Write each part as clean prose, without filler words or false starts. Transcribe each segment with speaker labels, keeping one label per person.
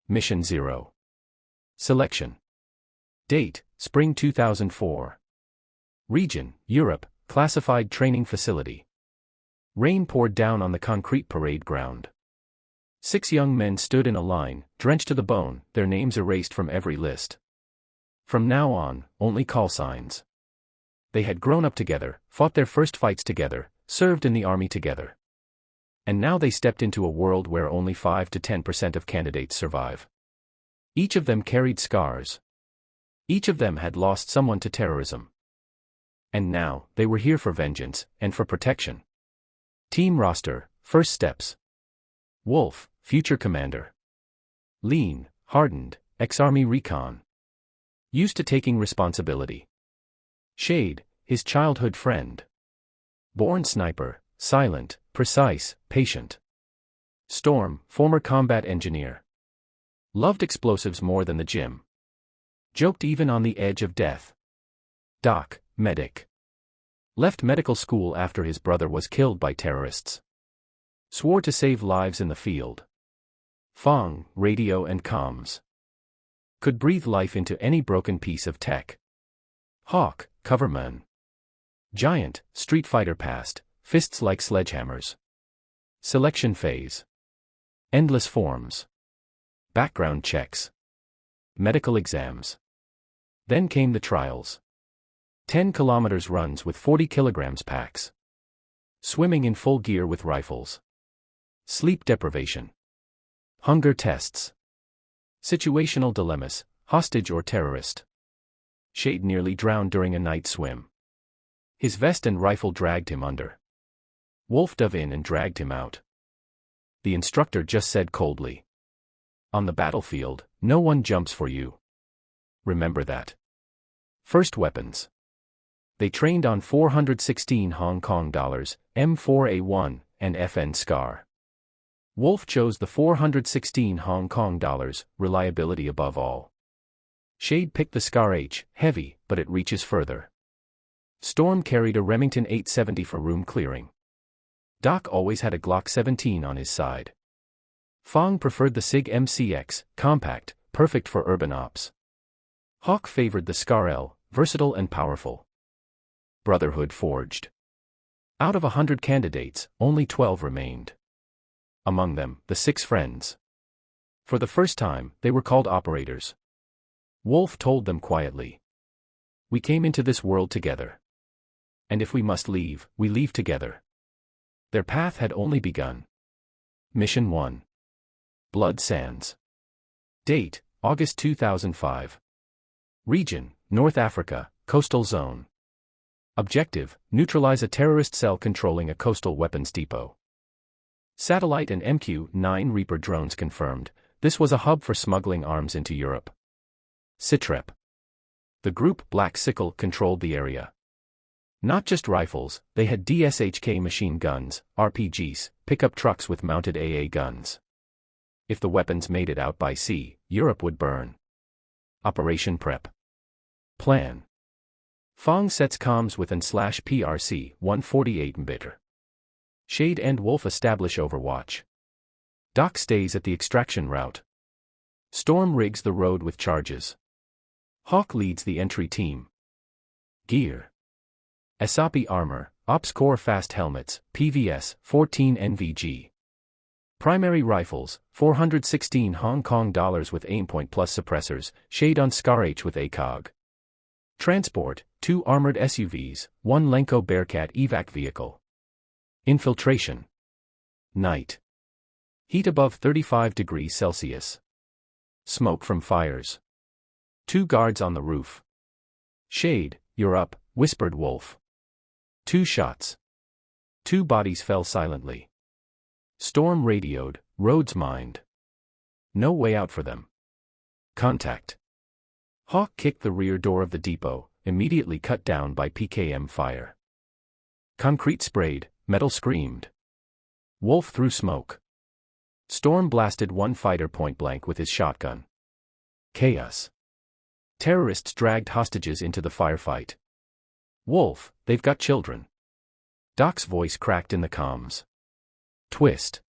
Speaker 1: Mission 0. Selection. Date, Spring 2004. Region, Europe, classified training facility. Rain poured down on the concrete parade ground. 6 young men stood in a line, drenched to the bone, their names erased from every list. From now on, only call signs. They had grown up together, fought their first fights together, served in the army together. And now they stepped into a world where only 5 to 10% of candidates survive. Each of them carried scars. Each of them had lost someone to terrorism. And now, they were here for vengeance, and for protection. Team roster, first steps. Wolf, future commander. Lean, hardened, ex-army recon. Used to taking responsibility. Shade, his childhood friend. Born sniper, silent, precise, patient. Storm, former combat engineer. Loved explosives more than the gym. Joked even on the edge of death. Doc, medic. Left medical school after his brother was killed by terrorists. Swore to save lives in the field. Fong, radio and comms. Could breathe life into any broken piece of tech. Hawk, coverman. Giant, Street Fighter past, fists like sledgehammers. Selection phase. Endless forms. Background checks. Medical exams. Then came the trials. 10 kilometers runs with 40 kilograms packs. Swimming in full gear with rifles. Sleep deprivation. Hunger tests. Situational dilemmas, hostage or terrorist. Shade nearly drowned during a night swim. His vest and rifle dragged him under. Wolf dove in and dragged him out. The instructor just said coldly. On the battlefield, no one jumps for you. Remember that. First weapons. They trained on 416 Hong Kong dollars, M4A1, and FN SCAR. Wolf chose the 416 Hong Kong dollars, reliability above all. Shade picked the SCAR H, heavy, but it reaches further. Storm carried a Remington 870 for room clearing. Doc always had a Glock 17 on his side. Fong preferred the SIG MCX, compact, perfect for urban ops. Hawk favored the SCAR L, versatile and powerful. Brotherhood forged. Out of 100 candidates, only 12 remained. Among them, the 6 friends. For the first time, they were called operators. Wolf told them quietly. We came into this world together. And if we must leave, we leave together. Their path had only begun. Mission 1. Blood Sands. Date, August 2005. Region, North Africa, Coastal Zone. Objective, neutralize a terrorist cell controlling a coastal weapons depot. Satellite and MQ-9 Reaper drones confirmed, this was a hub for smuggling arms into Europe. Sitrep. The group Black Sickle controlled the area. Not just rifles, they had DSHK machine guns, RPGs, pickup trucks with mounted AA guns. If the weapons made it out by sea, Europe would burn. Operation Prep. Plan. Fong sets comms with an/PRC 148 MBITR. Shade and Wolf establish overwatch. Doc stays at the extraction route. Storm rigs the road with charges. Hawk leads the entry team. Gear. SAPI armor, Ops Core fast helmets, PVS, 14 NVG. Primary rifles, 416 Hong Kong dollars with aimpoint plus suppressors, Shade on SCAR H with ACOG. Transport, 2 armored SUVs, 1 Lenko Bearcat evac vehicle. Infiltration. Night. Heat above 35 degrees Celsius. Smoke from fires. 2 guards on the roof. Shade, you're up, whispered Wolf. 2 shots. 2 bodies fell silently. Storm radioed, roads mined. No way out for them. Contact. Hawk kicked the rear door of the depot, immediately cut down by PKM fire. Concrete sprayed, metal screamed. Wolf threw smoke. Storm blasted one fighter point blank with his shotgun. Chaos. Terrorists dragged hostages into the firefight. Wolf, they've got children. Doc's voice cracked in the comms. Twist.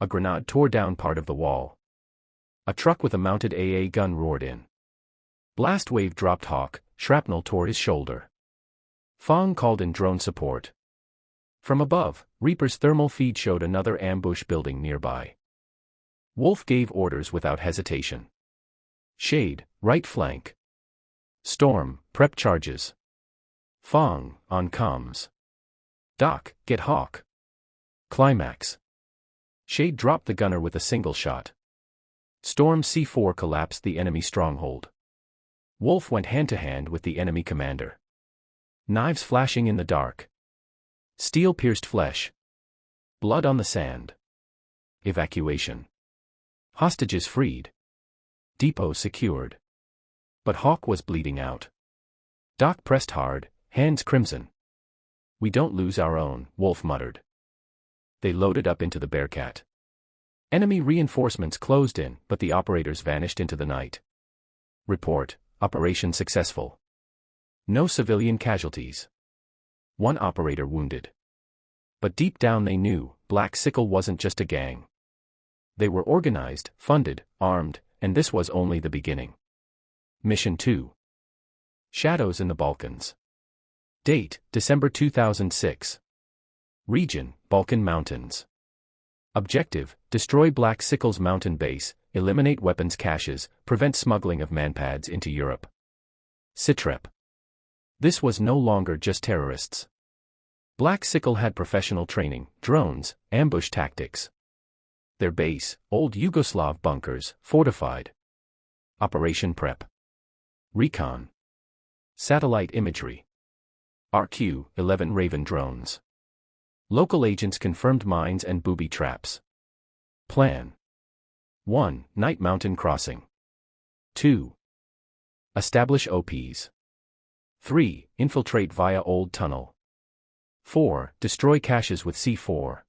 Speaker 1: A grenade tore down part of the wall. A truck with a mounted AA gun roared in. Blast wave dropped Hawk, shrapnel tore his shoulder. Fong called in drone support. From above, Reaper's thermal feed showed another ambush building nearby. Wolf gave orders without hesitation. Shade, right flank. Storm, prep charges. Fong, on comms. Doc, get Hawk. Climax. Shade dropped the gunner with a single shot. Storm C4 collapsed the enemy stronghold. Wolf went hand-to-hand with the enemy commander. Knives flashing in the dark. Steel pierced flesh. Blood on the sand. Evacuation. Hostages freed. Depot secured. But Hawk was bleeding out. Doc pressed hard, hands crimson. We don't lose our own, Wolf muttered. They loaded up into the Bearcat. Enemy reinforcements closed in, but the operators vanished into the night. Report, operation successful. No civilian casualties. One operator wounded. But deep down they knew, Black Sickle wasn't just a gang. They were organized, funded, armed, and this was only the beginning. Mission 2. Shadows in the Balkans. Date, December 2006. Region, Balkan Mountains. Objective, destroy Black Sickle's mountain base, eliminate weapons caches, prevent smuggling of manpads into Europe. Sitrep. This was no longer just terrorists. Black Sickle had professional training, drones, ambush tactics. Their base, old Yugoslav bunkers, fortified. Operation Prep. Recon. Satellite imagery. RQ-11 Raven drones. Local agents confirmed mines and booby traps. Plan. 1. Night mountain crossing. 2. Establish OPs. 3. Infiltrate via old tunnel. 4. Destroy caches with C4.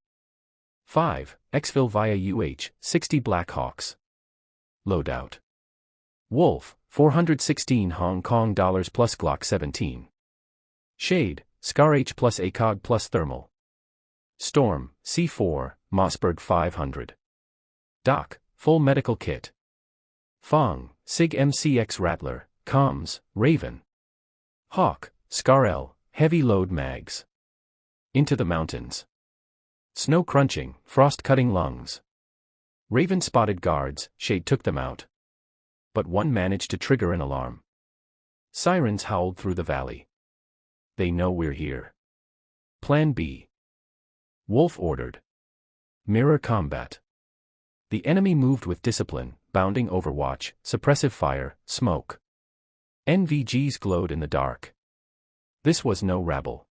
Speaker 1: 5. Exfil via UH-60 Blackhawks. Loadout. Wolf, 416 Hong Kong dollars plus Glock 17. Shade, Scar H plus ACOG plus thermal. Storm, C4, Mossberg 500. Doc, full medical kit. Fong, SIG MCX Rattler, comms, Raven. Hawk, Scar L, heavy load mags. Into the mountains. Snow crunching, frost cutting lungs. Raven spotted guards, Shade took them out. But one managed to trigger an alarm. Sirens howled through the valley. They know we're here. Plan B. Wolf ordered. Mirror combat. The enemy moved with discipline, bounding overwatch, suppressive fire, smoke. NVGs glowed in the dark. This was no rabble.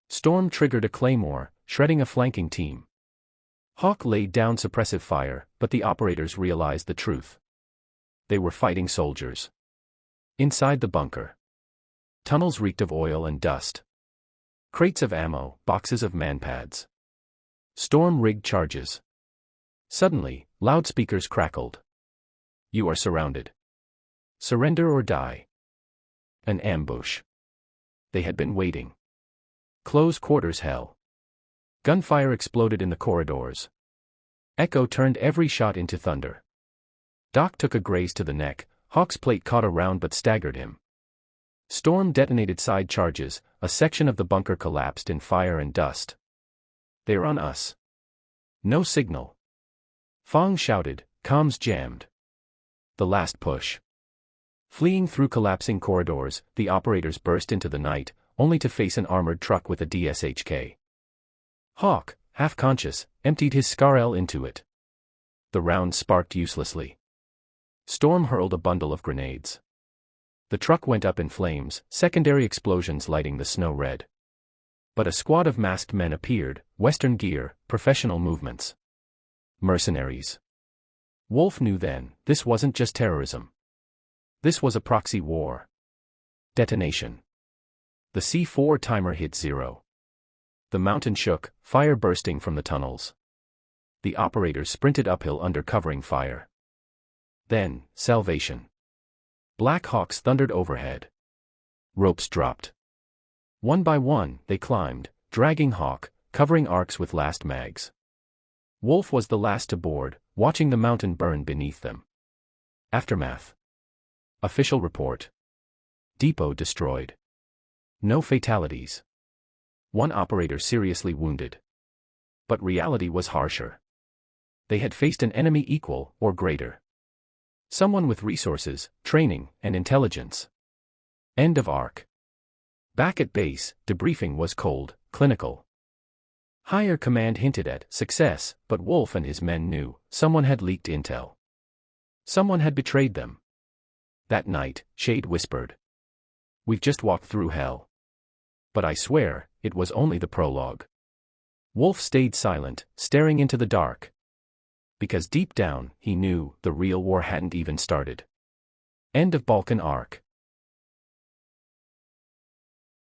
Speaker 1: Storm triggered a claymore, shredding a flanking team. Hawk laid down suppressive fire, but the operators realized the truth. They were fighting soldiers. Inside the bunker. Tunnels reeked of oil and dust. Crates of ammo, boxes of manpads. Storm rigged charges. Suddenly, loudspeakers crackled. You are surrounded. Surrender or die. An ambush. They had been waiting. Close quarters hell. Gunfire exploded in the corridors. Echo turned every shot into thunder. Doc took a graze to the neck, Hawk's plate caught a round but staggered him. Storm detonated side charges, a section of the bunker collapsed in fire and dust. They're on us. No signal. Fong shouted, comms jammed. The last push. Fleeing through collapsing corridors, the operators burst into the night, only to face an armored truck with a DSHK. Hawk, half-conscious, emptied his Scar L into it. The round sparked uselessly. Storm hurled a bundle of grenades. The truck went up in flames, secondary explosions lighting the snow red. But a squad of masked men appeared, Western gear, professional movements. Mercenaries. Wolf knew then, this wasn't just terrorism. This was a proxy war. Detonation. The C4 timer hit 0. The mountain shook, fire bursting from the tunnels. The operators sprinted uphill under covering fire. Then, salvation. Black Hawks thundered overhead. Ropes dropped. One by one, they climbed, dragging Hawk, covering arcs with last mags. Wolf was the last to board, watching the mountain burn beneath them. Aftermath. Official report. Depot destroyed. No fatalities. One operator seriously wounded. But reality was harsher. They had faced an enemy equal or greater. Someone with resources, training, and intelligence. End of arc. Back at base, debriefing was cold, clinical. Higher command hinted at success, but Wolf and his men knew someone had leaked intel. Someone had betrayed them. That night, Shade whispered, "We've just walked through hell. But I swear, it was only the prologue." Wolf stayed silent, staring into the dark. Because deep down, he knew the real war hadn't even started. End of Balkan arc.